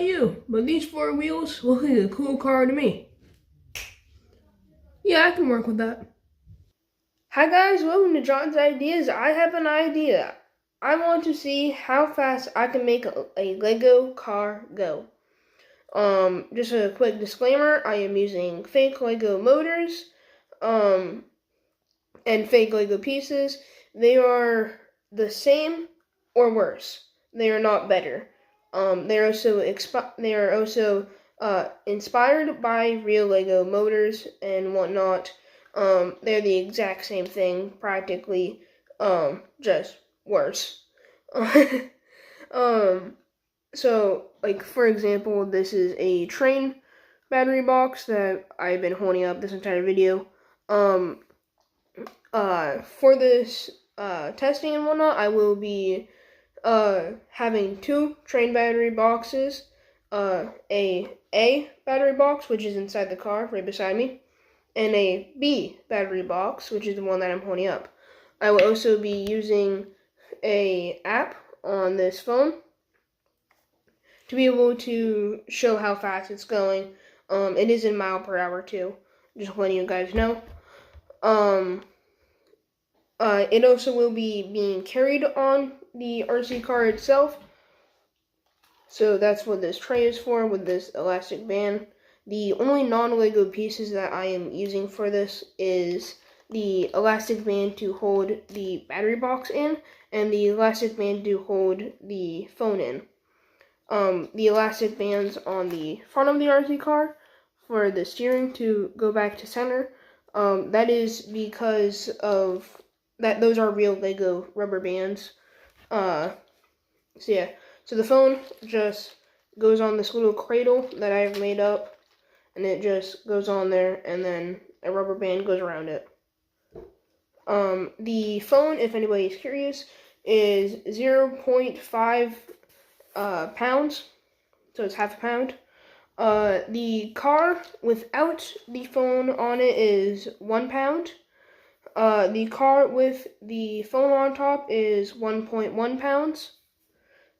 about you, but these four wheels look like a cool car to me. Yeah, I can work with that. Hi guys, welcome to John's Ideas. I have an idea. I want to see how fast I can make a Lego car go. Just a quick disclaimer, I am using fake Lego motors, and fake Lego pieces. They are the same or worse. They are not better. They are also inspired by real Lego motors and whatnot. They're the exact same thing, practically, just worse. So, like, for example, this is a train battery box that I've been holding up this entire video. For this, testing and whatnot, I will be, having two train battery boxes, a battery box, which is inside the car right beside me, and a B battery box, which is the one that I'm holding up. I will also be using a app on this phone to be able to show how fast it's going. It is in mile per hour too, just letting you guys know. It also will be being carried on the RC car itself. So that's what this tray is for, with this elastic band. The only non-Lego pieces that I am using for this is the elastic band to hold the battery box in, and the elastic band to hold the phone in. The elastic bands on the front of the RC car for the steering to go back to center. That is because of that those are real Lego rubber bands. So the phone just goes on this little cradle that I've made up, and it just goes on there, and then a rubber band goes around it. The phone, if anybody is curious, is 0.5 pounds, so it's half a pound. The car without the phone on it is 1 pound. The car with the phone on top is 1.1 pounds.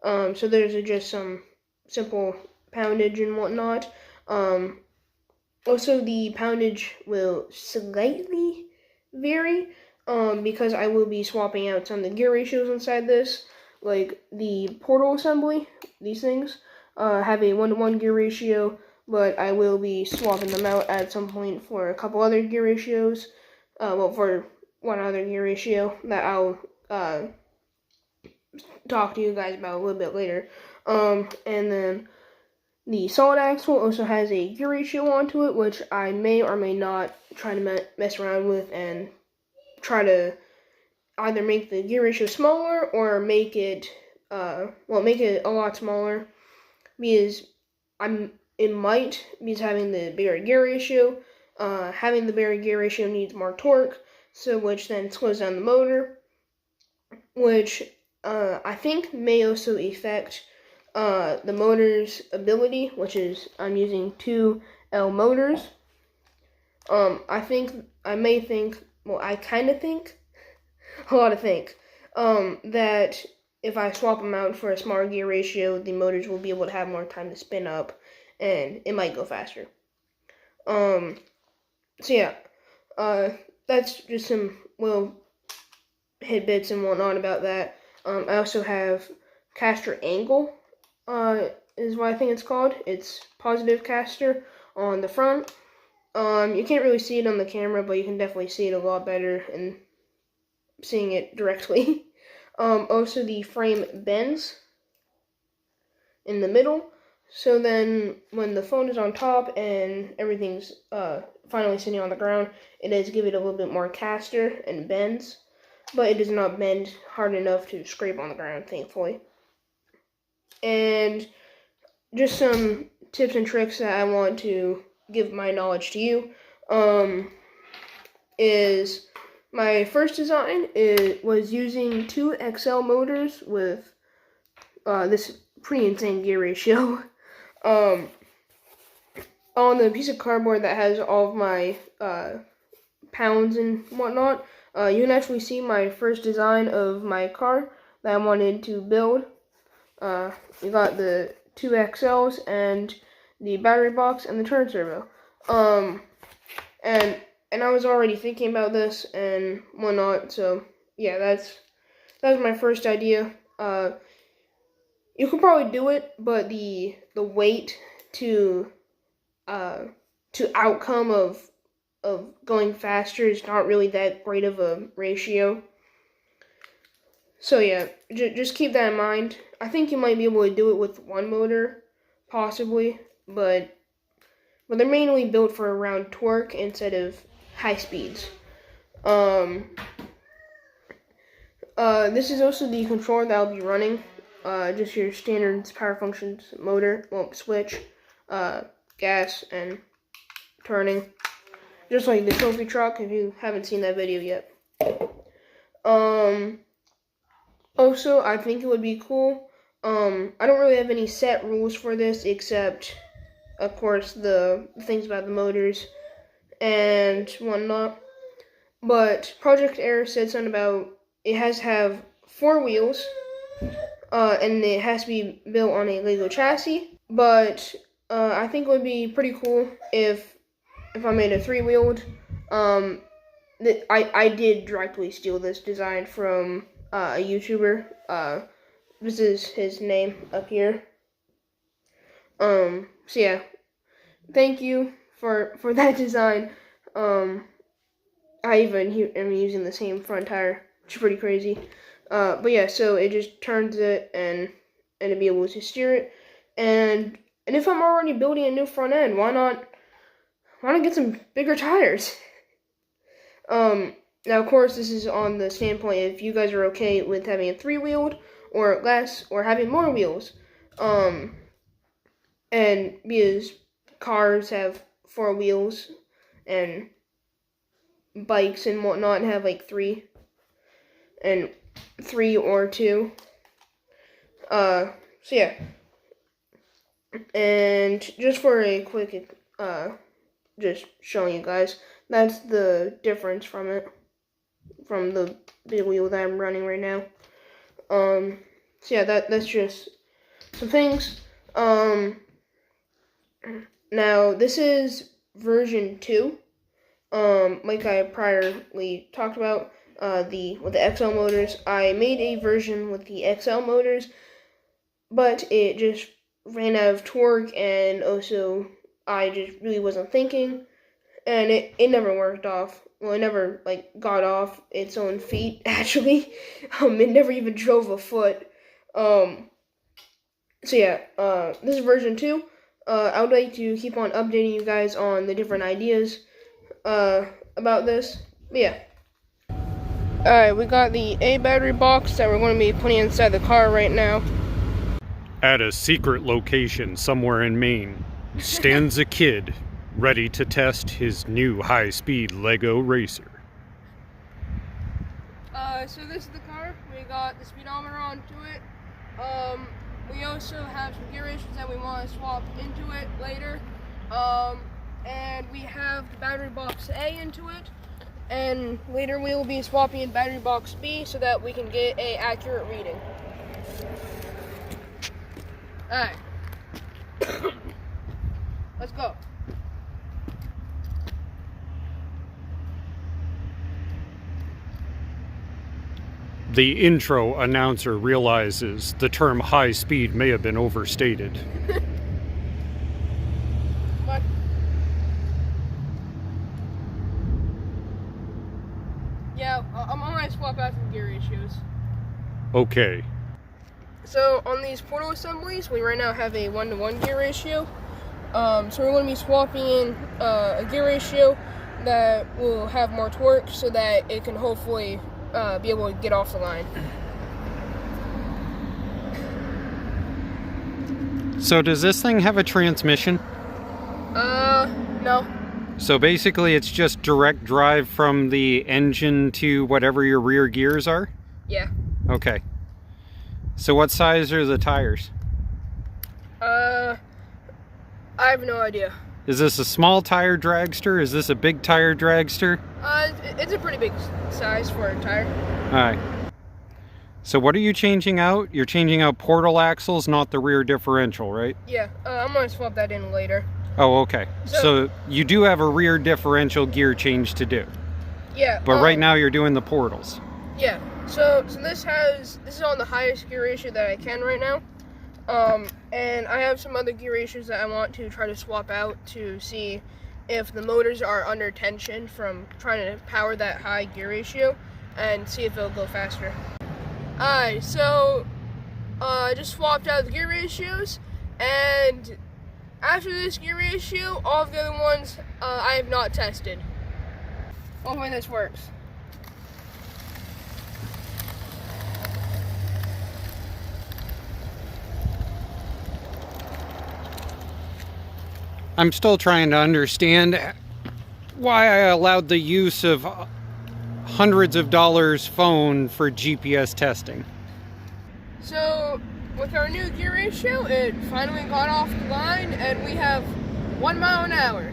So there's just some simple poundage and whatnot. Also, the poundage will slightly vary, because I will be swapping out some of the gear ratios inside this. Like the portal assembly, these things have a 1-to-1 gear ratio, but I will be swapping them out at some point for a couple other gear ratios. For one other gear ratio that I'll talk to you guys about a little bit later. And then the solid axle also has a gear ratio onto it, which I may or may not try to mess around with and try to either make the gear ratio smaller or make it a lot smaller, because because having the bigger gear ratio, having the bigger gear ratio needs more torque, so which then slows down the motor, which I think may also affect the motor's ability, which is I'm using 2L motors. I kind of think that if I swap them out for a smaller gear ratio, the motors will be able to have more time to spin up, and it might go faster. That's just some little tidbits and whatnot about that. I also have caster angle, is what I think it's called. It's positive caster on the front. You can't really see it on the camera, but you can definitely see it a lot better in seeing it directly. Also, the frame bends in the middle, so then when the phone is on top and everything's finally sitting on the ground, it does give it a little bit more caster and bends, but it does not bend hard enough to scrape on the ground, thankfully. And just some tips and tricks that I want to give my knowledge to you, is my first design was using 2 XL motors with this pretty insane gear ratio. On the piece of cardboard that has all of my pounds and whatnot, you can actually see my first design of my car that I wanted to build. We got the two XLs and the battery box and the turn servo. And I was already thinking about this and whatnot. So yeah, that was my first idea. You could probably do it, but the weight to outcome of going faster is not really that great of a ratio. So yeah, just keep that in mind. I think you might be able to do it with one motor, possibly, but they're mainly built for around torque instead of high speeds. This is also the controller that I'll be running. Just your standard power functions motor, switch, gas, and turning. Just like the trophy truck, if you haven't seen that video yet. Also, I think it would be cool. I don't really have any set rules for this, except, of course, the things about the motors and whatnot. But Project Air said something about it has to have 4 wheels, and it has to be built on a Lego chassis. But I think it would be pretty cool if I made a 3-wheeled. I did directly steal this design from a YouTuber. This is his name up here. So yeah, thank you for that design. I even am using the same front tire, which is pretty crazy. But yeah, so it just turns it and to be able to steer it. And if I'm already building a new front end, why not get some bigger tires? Now, of course, this is on the standpoint if you guys are okay with having a 3-wheeled or less, or having more wheels. And because cars have 4 wheels, and bikes and whatnot have like 3 or 2. So yeah. And just for a quick, just showing you guys, that's the difference from the big wheel that I'm running right now. So yeah, that's just some things. Now this is version 2. Like I priorly talked about, with the XL motors. I made a version with the XL motors, but it just ran out of torque, and also I just really wasn't thinking, and it never worked off. Well, it never got off its own feet, actually. It never even drove a foot. So yeah, this is version 2. I would like to keep on updating you guys on the different ideas about this. But yeah. Alright, we got the A battery box that we're going to be putting inside the car right now. At a secret location somewhere in Maine stands a kid ready to test his new high-speed Lego racer. So this is the car. We got the speedometer onto it. We also have some gear ratios that we want to swap into it later. And we have the battery box A into it. And later we will be swapping in battery box B so that we can get an accurate reading. Alright. Let's go. The intro announcer realizes the term high speed may have been overstated. But yeah, I'm gonna swap out some gear ratios. Okay. So on these portal assemblies, we right now have a 1-to-1 gear ratio. So we're going to be swapping in a gear ratio that will have more torque so that it can hopefully be able to get off the line. So does this thing have a transmission? No. So basically it's just direct drive from the engine to whatever your rear gears are? Yeah. Okay. So what size are the tires? I have no idea. Is this a small tire dragster? Is this a big tire dragster? It's a pretty big size for a tire. Alright. So what are you changing out? You're changing out portal axles, not the rear differential, right? Yeah, I'm gonna swap that in later. Oh, okay. So you do have a rear differential gear change to do. Yeah. But right now you're doing the portals. Yeah. So this is on the highest gear ratio that I can right now. And I have some other gear ratios that I want to try to swap out to see if the motors are under tension from trying to power that high gear ratio and see if it'll go faster. Alright, so I just swapped out the gear ratios, and after this gear ratio, all of the other ones I have not tested. Hopefully this works. I'm still trying to understand why I allowed the use of hundreds of dollars phone for GPS testing. So with our new gear ratio, it finally got off the line, and we have 1 mile an hour.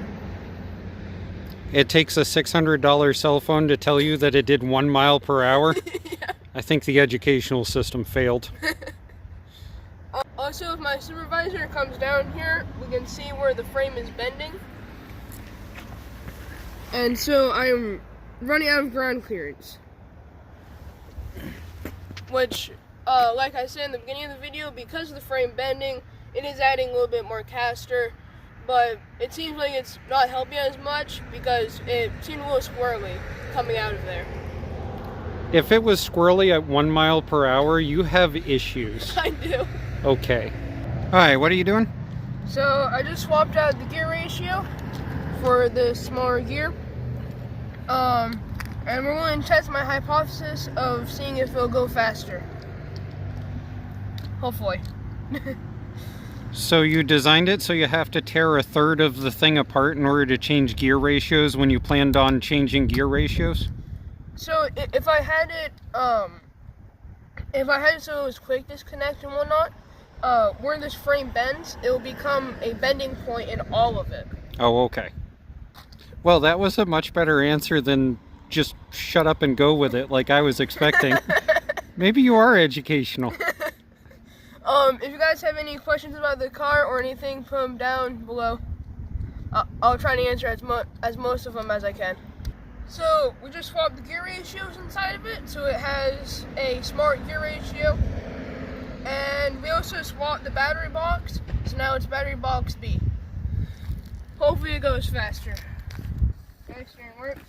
It takes a $600 cell phone to tell you that it did 1 mile per hour? Yeah. I think the educational system failed. Also, if my supervisor comes down here, we can see where the frame is bending. And so I'm running out of ground clearance. Which, like I said in the beginning of the video, because of the frame bending, it is adding a little bit more caster. But it seems like it's not helping as much because it seemed a little squirrely coming out of there. If it was squirrely at 1 mile per hour, you have issues. I do. Okay. Alright, what are you doing? So I just swapped out the gear ratio for the smaller gear. And we're going to test my hypothesis of seeing if it'll go faster. Hopefully. So you designed it so you have to tear a third of the thing apart in order to change gear ratios when you planned on changing gear ratios? So if I had it so it was quick disconnect and whatnot, where this frame bends, it will become a bending point in all of it. Oh, okay. Well, that was a much better answer than just shut up and go with it like I was expecting. Maybe you are educational. If you guys have any questions about the car or anything, put them down below. I'll try to answer as most of them as I can. So we just swapped the gear ratios inside of it, so it has a smart gear ratio. And we also swapped the battery box, so now it's battery box B. Hopefully it goes faster. Okay, steering works.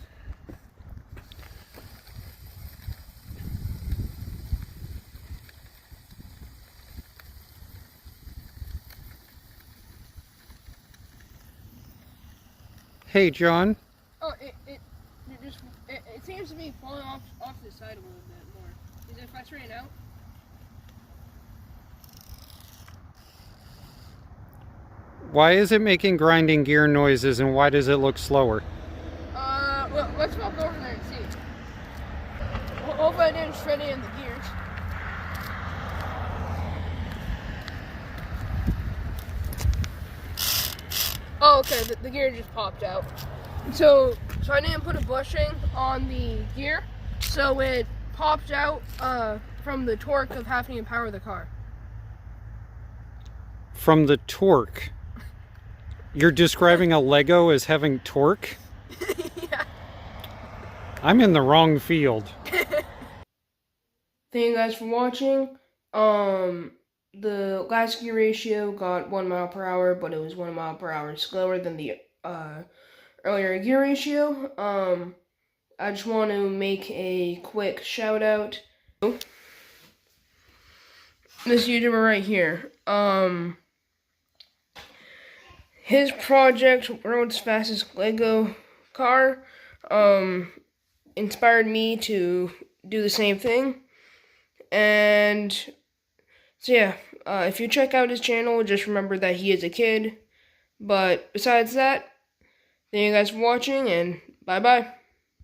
Hey, John. Oh, it seems to be falling off the side a little bit more. Is it faster right now? Why is it making grinding gear noises and why does it look slower? Well, let's walk over there and see. Hopefully I didn't shred in the gears. Oh, okay, the gear just popped out. So I didn't put a bushing on the gear, so it popped out from the torque of having to power the car. From the torque? You're describing a Lego as having torque? Yeah. I'm in the wrong field. Thank you guys for watching. The last gear ratio got 1 mile per hour, but it was 1 mile per hour slower than the earlier gear ratio. I just want to make a quick shout out. This YouTuber right here. His project, World's Fastest Lego Car, inspired me to do the same thing. And so yeah, if you check out his channel, just remember that he is a kid. But besides that, thank you guys for watching, and bye-bye.